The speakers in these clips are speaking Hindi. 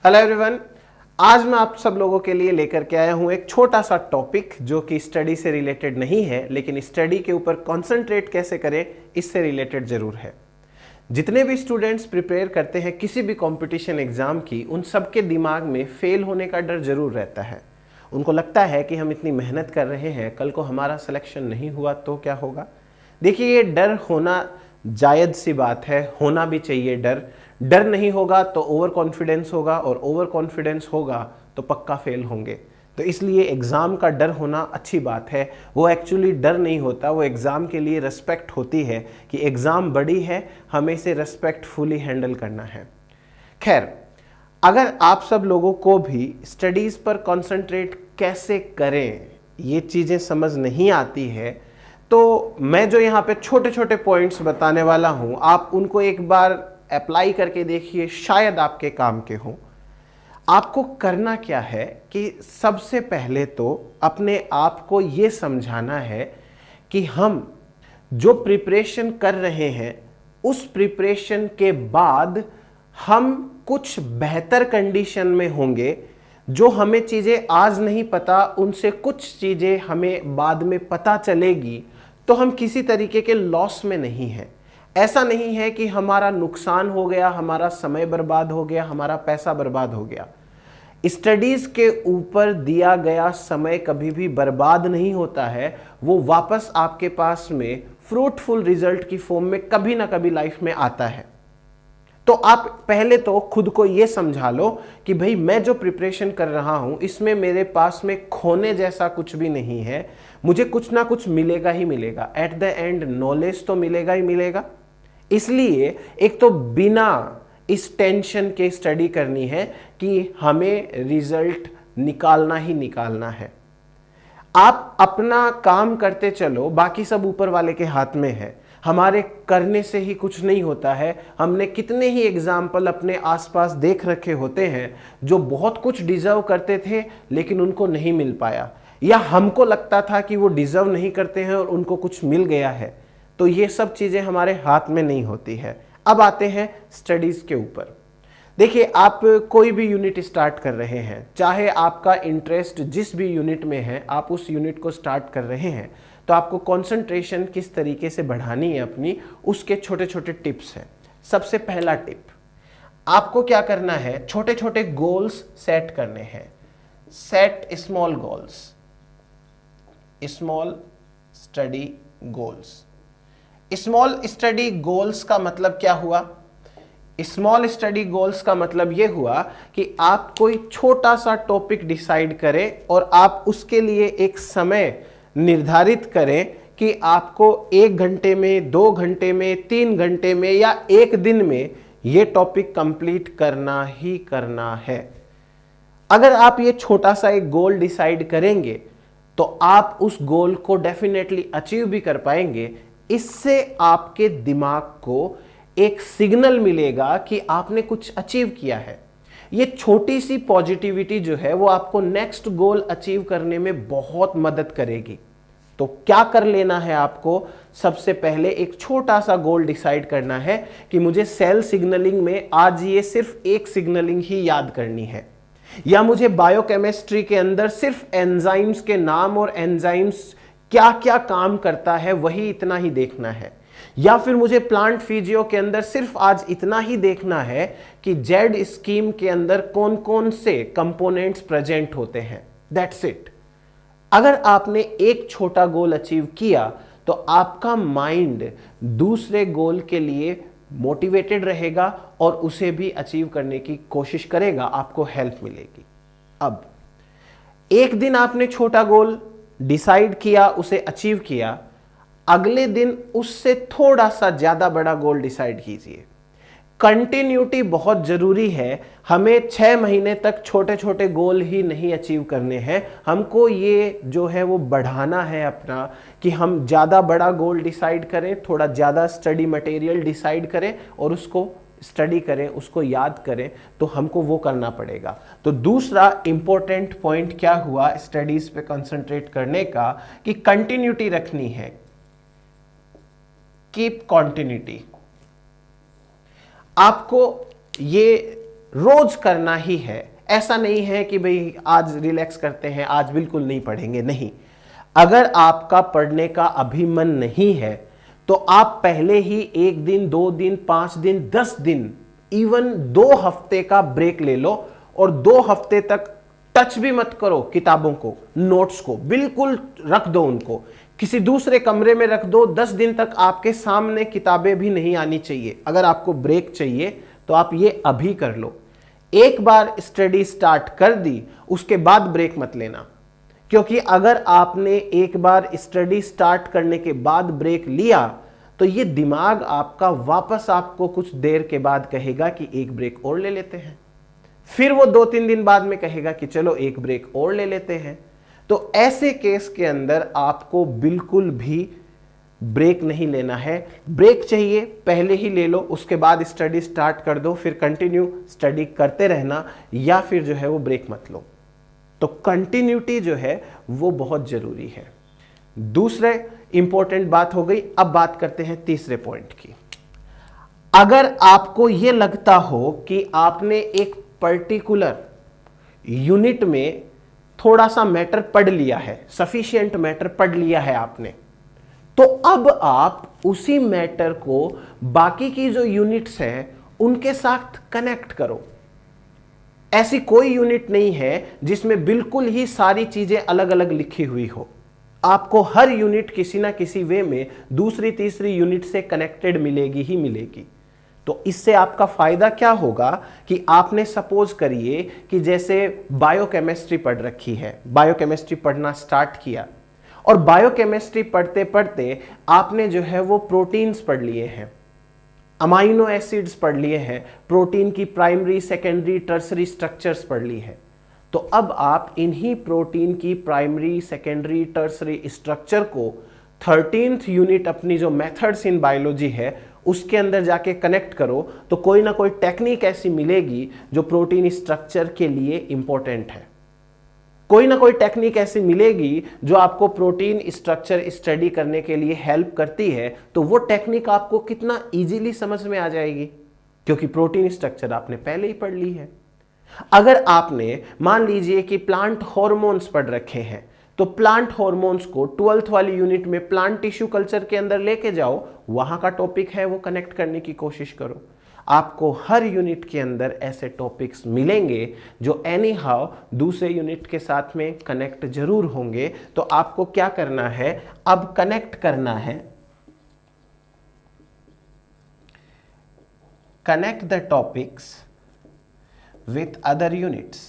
Hello everyone. आज मैं आप सब लोगों के लिए लेकर के आया हूं एक छोटा सा टॉपिक जो कि स्टडी से रिलेटेड नहीं है, लेकिन स्टडी के ऊपर कंसंट्रेट कैसे करें इससे रिलेटेड जरूर है। जितने भी स्टूडेंट्स प्रिपेयर करते हैं किसी भी कंपटीशन एग्जाम की, उन सबके दिमाग में फेल होने का डर जरूर रहता है। उनको लगता है कि हम इतनी मेहनत कर रहे हैं, कल को हमारा सिलेक्शन नहीं हुआ तो क्या होगा। देखिए, ये डर होना जायज़ सी बात है, होना भी चाहिए। डर नहीं होगा तो ओवर कॉन्फिडेंस होगा, और ओवर कॉन्फिडेंस होगा तो पक्का फेल होंगे। तो इसलिए एग्ज़ाम का डर होना अच्छी बात है। वो एक्चुअली डर नहीं होता, वो एग्ज़ाम के लिए रिस्पेक्ट होती है कि एग्ज़ाम बड़ी है, हमें इसे रिस्पेक्टफुली हैंडल करना है। खैर, अगर आप सब लोगों को भी स्टडीज़ पर कंसंट्रेट कैसे करें ये चीज़ें समझ नहीं आती है, तो मैं जो यहाँ पे छोटे छोटे पॉइंट्स बताने वाला हूँ, आप उनको एक बार अप्लाई करके देखिए, शायद आपके काम के हों। आपको करना क्या है कि सबसे पहले तो अपने आप को ये समझाना है कि हम जो प्रिपरेशन कर रहे हैं उस प्रिपरेशन के बाद हम कुछ बेहतर कंडीशन में होंगे। जो हमें चीज़ें आज नहीं पता, उनसे कुछ चीज़ें हमें बाद में पता चलेगी, तो हम किसी तरीके के लॉस में नहीं हैं। ऐसा नहीं है कि हमारा नुकसान हो गया, हमारा समय बर्बाद हो गया, हमारा पैसा बर्बाद हो गया। स्टडीज के ऊपर दिया गया समय कभी भी बर्बाद नहीं होता है, वो वापस आपके पास में फ्रूटफुल रिजल्ट की फॉर्म में कभी ना कभी लाइफ में आता है। तो आप पहले तो खुद को यह समझा लो कि भाई, मैं जो प्रिपरेशन कर रहा हूं इसमें मेरे पास में खोने जैसा कुछ भी नहीं है, मुझे कुछ ना कुछ मिलेगा ही मिलेगा। एट द एंड नॉलेज तो मिलेगा ही मिलेगा। इसलिए एक तो बिना इस टेंशन के स्टडी करनी है कि हमें रिजल्ट निकालना ही निकालना है। आप अपना काम करते चलो, बाकी सब ऊपर वाले के हाथ में है। हमारे करने से ही कुछ नहीं होता है। हमने कितने ही एग्जाम्पल अपने आसपास देख रखे होते हैं जो बहुत कुछ डिजर्व करते थे लेकिन उनको नहीं मिल पाया, या हमको लगता था कि वो डिजर्व नहीं करते हैं और उनको कुछ मिल गया है। तो ये सब चीज़ें हमारे हाथ में नहीं होती है। अब आते हैं स्टडीज़ के ऊपर। देखिए, आप कोई भी यूनिट स्टार्ट कर रहे हैं, चाहे आपका इंटरेस्ट जिस भी यूनिट में है, आप उस यूनिट को स्टार्ट कर रहे हैं, तो आपको कंसंट्रेशन किस तरीके से बढ़ानी है अपनी, उसके छोटे छोटे टिप्स हैं। सबसे पहला टिप, आपको क्या करना है, छोटे छोटे गोल्स सेट करने हैं। Set small goals, small study goals. Small study goals का मतलब क्या हुआ? स्मॉल स्टडी गोल्स का मतलब यह हुआ कि आप कोई छोटा सा टॉपिक डिसाइड करें और आप उसके लिए एक समय निर्धारित करें कि आपको 1 घंटे में, 2 घंटे में, 3 घंटे में या 1 दिन में यह टॉपिक कंप्लीट करना ही करना है। अगर आप ये छोटा सा एक गोल डिसाइड करेंगे तो आप उस गोल को डेफिनेटली अचीव भी कर पाएंगे। इससे आपके दिमाग को एक सिग्नल मिलेगा कि आपने कुछ अचीव किया है। ये छोटी सी पॉजिटिविटी जो है वो आपको नेक्स्ट गोल अचीव करने में बहुत मदद करेगी। तो क्या कर लेना है आपको? सबसे पहले एक छोटा सा गोल डिसाइड करना है कि मुझे सेल सिग्नलिंग में आज ये सिर्फ एक सिग्नलिंग ही याद करनी है, या मुझे बायोकेमिस्ट्री के अंदर सिर्फ एंजाइम्स के नाम और एंजाइम्स क्या क्या काम करता है वही इतना ही देखना है, या फिर मुझे प्लांट फिजियो के अंदर सिर्फ आज इतना ही देखना है कि जेड स्कीम के अंदर कौन कौन से कंपोनेंट्स प्रेजेंट होते हैं। That's it. अगर आपने एक छोटा गोल अचीव किया तो आपका माइंड दूसरे गोल के लिए मोटिवेटेड रहेगा और उसे भी अचीव करने की कोशिश करेगा, आपको हेल्प मिलेगी। अब एक दिन आपने छोटा गोल डिसाइड किया, उसे अचीव किया, अगले दिन उससे थोड़ा सा ज्यादा बड़ा गोल डिसाइड कीजिए। कंटिन्यूटी बहुत जरूरी है। हमें 6 महीने तक छोटे छोटे गोल ही नहीं अचीव करने हैं, हमको ये जो है वो बढ़ाना है अपना, कि हम ज़्यादा बड़ा गोल डिसाइड करें, थोड़ा ज़्यादा स्टडी मटेरियल डिसाइड करें और उसको स्टडी करें, उसको याद करें। तो हमको वो करना पड़ेगा। तो दूसरा इंपॉर्टेंट पॉइंट क्या हुआ स्टडीज़ पे कंसंट्रेट करने का, कि कंटिन्यूटी रखनी है। Keep continuity. आपको ये रोज करना ही है। ऐसा नहीं है कि भाई आज रिलैक्स करते हैं, आज बिल्कुल नहीं पढ़ेंगे, नहीं। अगर आपका पढ़ने का अभी मन नहीं है तो आप पहले ही 1 दिन, 2 दिन, 5 दिन, 10 दिन, इवन 2 हफ्ते का ब्रेक ले लो और 2 हफ्ते तक टच भी मत करो किताबों को, नोट्स को, बिल्कुल रख दो उनको, किसी दूसरे कमरे में रख दो। 10 दिन तक आपके सामने किताबें भी नहीं आनी चाहिए। अगर आपको ब्रेक चाहिए तो आप ये अभी कर लो। एक बार स्टडी स्टार्ट कर दी उसके बाद ब्रेक मत लेना, क्योंकि अगर आपने एक बार स्टडी स्टार्ट करने के बाद ब्रेक लिया तो ये दिमाग आपका वापस आपको कुछ देर के बाद कहेगा कि एक ब्रेक और ले लेते हैं, फिर वो 2-3 दिन बाद में कहेगा कि चलो एक ब्रेक और ले लेते हैं। तो ऐसे केस के अंदर आपको बिल्कुल भी ब्रेक नहीं लेना है। ब्रेक चाहिए पहले ही ले लो, उसके बाद स्टडी स्टार्ट कर दो, फिर कंटिन्यू स्टडी करते रहना, या फिर जो है वो ब्रेक मत लो। तो कंटिन्यूटी जो है वो बहुत जरूरी है। दूसरे इंपॉर्टेंट बात हो गई। अब बात करते हैं तीसरे पॉइंट की। अगर आपको यह लगता हो कि आपने एक पर्टिकुलर यूनिट में थोड़ा सा मैटर पढ़ लिया है, सफिशिएंट मैटर पढ़ लिया है आपने, तो अब आप उसी मैटर को बाकी की जो यूनिट्स हैं उनके साथ कनेक्ट करो। ऐसी कोई यूनिट नहीं है जिसमें बिल्कुल ही सारी चीजें अलग अलग लिखी हुई हो। आपको हर यूनिट किसी ना किसी वे में दूसरी तीसरी यूनिट से कनेक्टेड मिलेगी ही मिलेगी। तो इससे आपका फायदा क्या होगा कि आपने सपोज करिए कि जैसे बायोकेमिस्ट्री पढ़ रखी है, बायोकेमिस्ट्री पढ़ना स्टार्ट किया और बायोकेमिस्ट्री पढ़ते पढ़ते आपने जो है वो प्रोटीन्स पढ़ लिए हैं, अमाइनो एसिड्स पढ़ लिए हैं, प्रोटीन की प्राइमरी, सेकेंडरी, टर्सरी स्ट्रक्चर्स पढ़ ली है। तो अब आप इन्हीं प्रोटीन की प्राइमरी, सेकेंडरी, टर्सरी स्ट्रक्चर को 13th यूनिट अपनी जो मेथड्स इन बायोलॉजी है उसके अंदर जाके कनेक्ट करो, तो कोई ना कोई टेक्निक ऐसी मिलेगी जो प्रोटीन स्ट्रक्चर के लिए इंपॉर्टेंट है। कोई ना कोई टेक्निक ऐसी मिलेगी जो आपको प्रोटीन स्ट्रक्चर स्टडी करने के लिए हेल्प करती है। तो वो टेक्निक आपको कितना इजीली समझ में आ जाएगी, क्योंकि प्रोटीन स्ट्रक्चर आपने पहले ही पढ़ ली है। अगर आपने मान लीजिए कि प्लांट हॉर्मोन्स पढ़ रखे हैं, तो प्लांट हॉर्मोन्स को 12th वाली यूनिट में प्लांट टिश्यू कल्चर के अंदर लेके जाओ, वहां का टॉपिक है वो कनेक्ट करने की कोशिश करो। आपको हर यूनिट के अंदर ऐसे टॉपिक्स मिलेंगे जो एनी हाउ दूसरे यूनिट के साथ में कनेक्ट जरूर होंगे। तो आपको क्या करना है, अब कनेक्ट करना है, connect the topics with other units.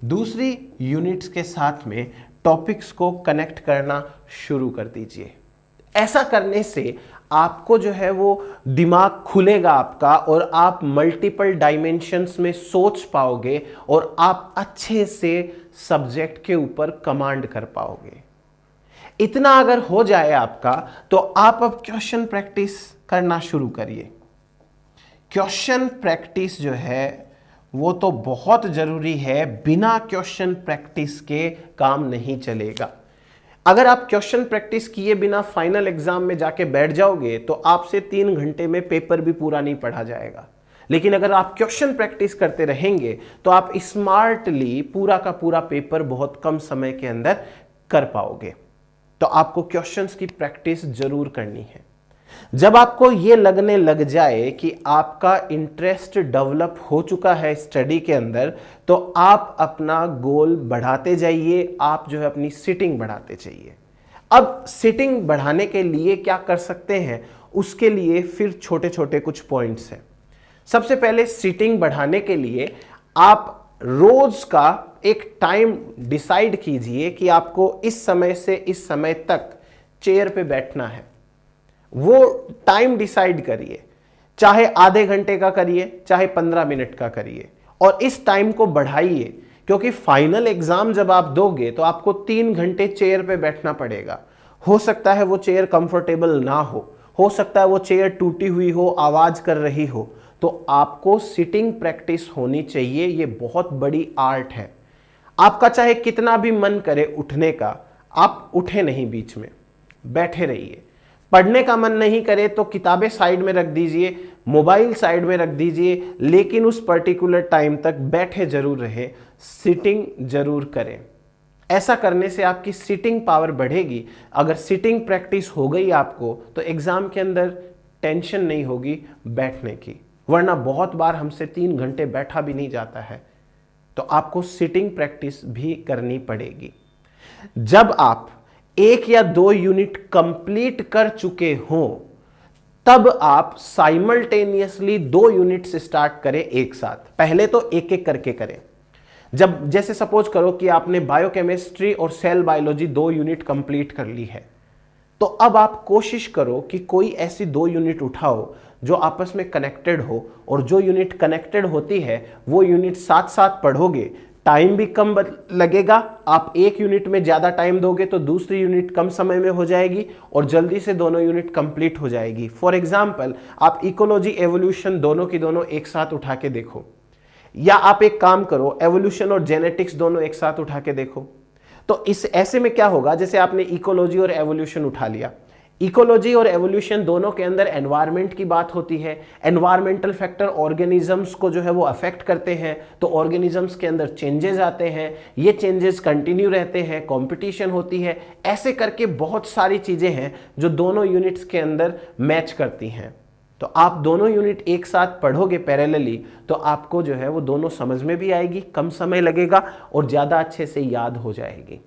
दूसरी यूनिट्स के साथ में टॉपिक्स को कनेक्ट करना शुरू कर दीजिए। ऐसा करने से आपको जो है वो दिमाग खुलेगा आपका, और आप मल्टीपल डायमेंशंस में सोच पाओगे और आप अच्छे से सब्जेक्ट के ऊपर कमांड कर पाओगे। इतना अगर हो जाए आपका, तो आप अब क्वेश्चन प्रैक्टिस करना शुरू करिए। क्वेश्चन प्रैक्टिस जो है वो तो बहुत जरूरी है, बिना क्वेश्चन प्रैक्टिस के काम नहीं चलेगा। अगर आप क्वेश्चन प्रैक्टिस किए बिना फाइनल एग्जाम में जाके बैठ जाओगे तो आपसे 3 घंटे में पेपर भी पूरा नहीं पढ़ा जाएगा। लेकिन अगर आप क्वेश्चन प्रैक्टिस करते रहेंगे तो आप स्मार्टली पूरा का पूरा पेपर बहुत कम समय के अंदर कर पाओगे। तो आपको क्वेश्चंस की प्रैक्टिस जरूर करनी है। जब आपको यह लगने लग जाए कि आपका इंटरेस्ट डेवलप हो चुका है स्टडी के अंदर, तो आप अपना गोल बढ़ाते जाइए, आप जो है अपनी सिटिंग बढ़ाते जाइए। अब सिटिंग बढ़ाने के लिए क्या कर सकते हैं, उसके लिए फिर छोटे छोटे कुछ पॉइंट्स हैं। सबसे पहले सिटिंग बढ़ाने के लिए आप रोज का एक टाइम डिसाइड कीजिए कि आपको इस समय से इस समय तक चेयर पे बैठना है। वो टाइम डिसाइड करिए, चाहे आधे घंटे का करिए, चाहे 15 मिनट का करिए, और इस टाइम को बढ़ाइए, क्योंकि फाइनल एग्जाम जब आप दोगे तो आपको 3 घंटे चेयर पे बैठना पड़ेगा। हो सकता है वो चेयर कंफर्टेबल ना हो सकता है वो चेयर टूटी हुई हो, आवाज कर रही हो। तो आपको सिटिंग प्रैक्टिस होनी चाहिए। ये बहुत बड़ी आर्ट है। आपका चाहे कितना भी मन करे उठने का, आप उठे नहीं, बीच में बैठे रहिए। पढ़ने का मन नहीं करे तो किताबें साइड में रख दीजिए, मोबाइल साइड में रख दीजिए, लेकिन उस पर्टिकुलर टाइम तक बैठे जरूर रहे, सिटिंग जरूर करें। ऐसा करने से आपकी सिटिंग पावर बढ़ेगी। अगर सिटिंग प्रैक्टिस हो गई आपको तो एग्जाम के अंदर टेंशन नहीं होगी बैठने की, वरना बहुत बार हमसे 3 घंटे बैठा भी नहीं जाता है। तो आपको सिटिंग प्रैक्टिस भी करनी पड़ेगी। जब आप 1 या 2 यूनिट कंप्लीट कर चुके हों तब आप साइमल्टेनियसली 2 यूनिट्स स्टार्ट करें एक साथ। पहले तो एक एक करके करें। जब जैसे सपोज करो कि आपने बायोकेमिस्ट्री और सेल बायोलॉजी 2 यूनिट कंप्लीट कर ली है, तो अब आप कोशिश करो कि कोई ऐसी 2 यूनिट उठाओ जो आपस में कनेक्टेड हो, और जो यूनिट कनेक्टेड होती है वो यूनिट साथ साथ पढ़ोगे, टाइम भी कम लगेगा। आप एक यूनिट में ज़्यादा टाइम दोगे तो दूसरी यूनिट कम समय में हो जाएगी और जल्दी से दोनों यूनिट कंप्लीट हो जाएगी। फॉर एग्जाम्पल, आप इकोलॉजी एवोल्यूशन दोनों की दोनों एक साथ उठा के देखो, या आप एक काम करो, एवोल्यूशन और जेनेटिक्स दोनों एक साथ उठा के देखो। तो इस ऐसे में क्या होगा, जैसे आपने इकोलॉजी और एवोल्यूशन उठा लिया, इकोलॉजी और एवोल्यूशन दोनों के अंदर एनवायरनमेंट की बात होती है। एनवायरमेंटल फैक्टर ऑर्गेनिजम्स को जो है वो अफेक्ट करते हैं, तो ऑर्गेनिजम्स के अंदर चेंजेस आते हैं, ये चेंजेस कंटिन्यू रहते हैं, कंपटीशन होती है। ऐसे करके बहुत सारी चीज़ें हैं जो दोनों यूनिट्स के अंदर मैच करती हैं। तो आप दोनों यूनिट एक साथ पढ़ोगे पैरेलली तो आपको जो है वो दोनों समझ में भी आएगी, कम समय लगेगा और ज़्यादा अच्छे से याद हो जाएगी।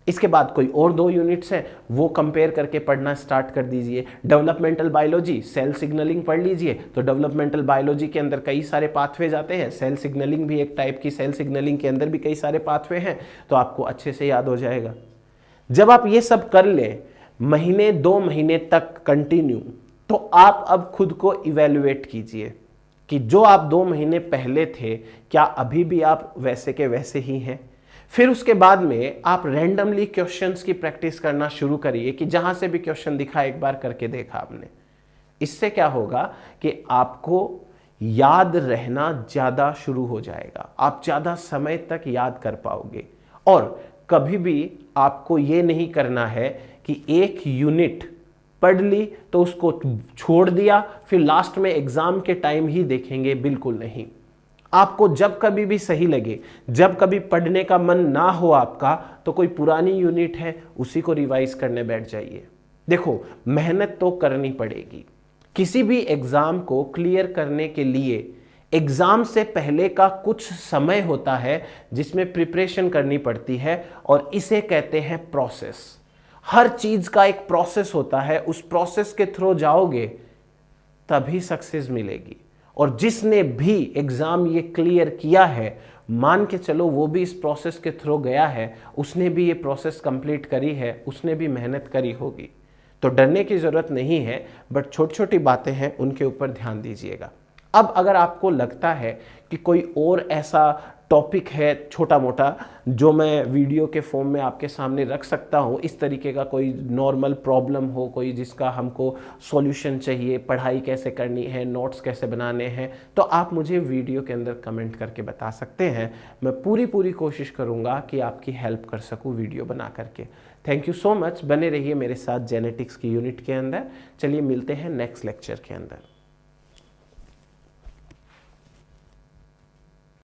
इसके बाद कोई और 2 यूनिट्स हैं वो कंपेयर करके पढ़ना स्टार्ट कर दीजिए। डेवलपमेंटल बायोलॉजी, सेल सिग्नलिंग पढ़ लीजिए। तो डेवलपमेंटल बायोलॉजी के अंदर कई सारे पाथवेज आते हैं, सेल सिग्नलिंग भी एक टाइप की, सेल सिग्नलिंग के अंदर भी कई सारे पाथवे हैं, तो आपको अच्छे से याद हो जाएगा। जब आप ये सब कर लें महीने 2 महीने तक कंटिन्यू, तो आप अब खुद को इवेल्युएट कीजिए कि जो आप 2 महीने पहले थे क्या अभी भी आप वैसे के वैसे ही हैं। फिर उसके बाद में आप रैंडमली क्वेश्चंस की प्रैक्टिस करना शुरू करिए कि जहां से भी क्वेश्चन दिखा एक बार करके देखा आपने। इससे क्या होगा कि आपको याद रहना ज़्यादा शुरू हो जाएगा, आप ज़्यादा समय तक याद कर पाओगे। और कभी भी आपको ये नहीं करना है कि एक यूनिट पढ़ ली तो उसको छोड़ दिया, फिर लास्ट में एग्जाम के टाइम ही देखेंगे, बिल्कुल नहीं। आपको जब कभी भी सही लगे, जब कभी पढ़ने का मन ना हो आपका, तो कोई पुरानी यूनिट है उसी को रिवाइज करने बैठ जाइए। देखो, मेहनत तो करनी पड़ेगी। किसी भी एग्जाम को क्लियर करने के लिए एग्जाम से पहले का कुछ समय होता है जिसमें प्रिपरेशन करनी पड़ती है, और इसे कहते हैं प्रोसेस। हर चीज का एक प्रोसेस होता है, उस प्रोसेस के थ्रू जाओगे तभी सक्सेस मिलेगी। और जिसने भी एग्जाम ये क्लियर किया है, मान के चलो वो भी इस प्रोसेस के थ्रू गया है, उसने भी ये प्रोसेस कंप्लीट करी है, उसने भी मेहनत करी होगी। तो डरने की जरूरत नहीं है, बट छोटी छोटी बातें हैं उनके ऊपर ध्यान दीजिएगा। अब अगर आपको लगता है कि कोई और ऐसा टॉपिक है छोटा मोटा जो मैं वीडियो के फॉर्म में आपके सामने रख सकता हूँ, इस तरीके का कोई नॉर्मल प्रॉब्लम हो, कोई जिसका हमको सॉल्यूशन चाहिए, पढ़ाई कैसे करनी है, नोट्स कैसे बनाने हैं, तो आप मुझे वीडियो के अंदर कमेंट करके बता सकते हैं। मैं पूरी कोशिश करूँगा कि आपकी हेल्प कर सकूँ वीडियो बना करके। थैंक यू सो मच, बने रहिए मेरे साथ जेनेटिक्स की यूनिट के अंदर। चलिए मिलते हैं नेक्स्ट लेक्चर के अंदर।